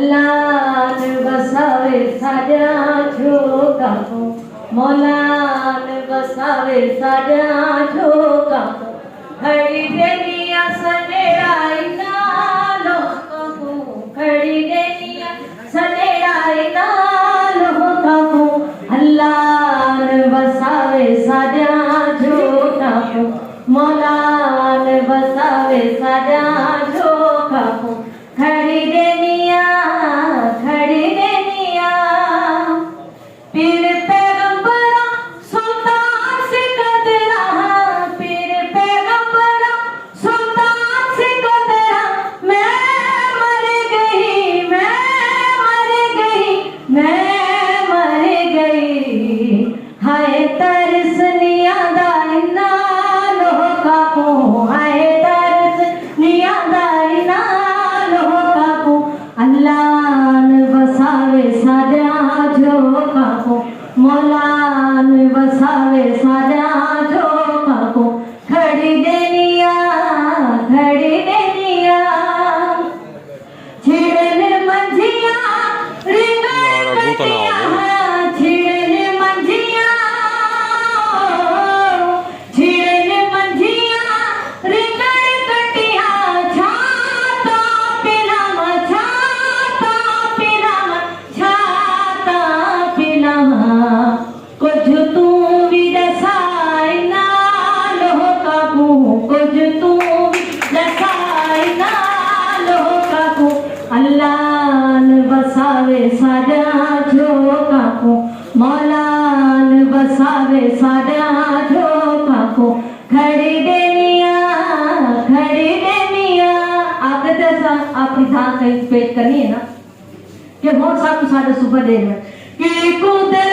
अल्लाह ने बसावे साजा झोका को मौला ने बसावे साजा झोका को खड़ी देनिया सनेड़ाई नालो को खड़ी देनिया सनेड़ाई नालो को अल्लाह ने बसावे साजा झोका को मौला ने बसावे साजा झोका को खड़ी देनिया पीर पैगंबरा सुल्तान सिकंदरा पीर पैगंबरा सुल्तान सिकंदरा मैं मर गई हाय तरस नियादा इन्ना लोका को हाय तरस नियादा इन्ना लोका को अल्लाह ने बसावे साजा झोका को मौला ने बसावे साजा झोका को खड़ी देनिया छिड़न मंझिया कुछ तू भी दसाई ना लो काबू कुछ तू दसाई ना लो काबू अल्लाह ने बसावे साजा झोका को मौला ने बसावे साजा झोका को खड़ी देनिया आपने जैसा अपनी धान कहीं पेश करनी है ना कि हो साथ साढ़े सुबह दे कि कूदे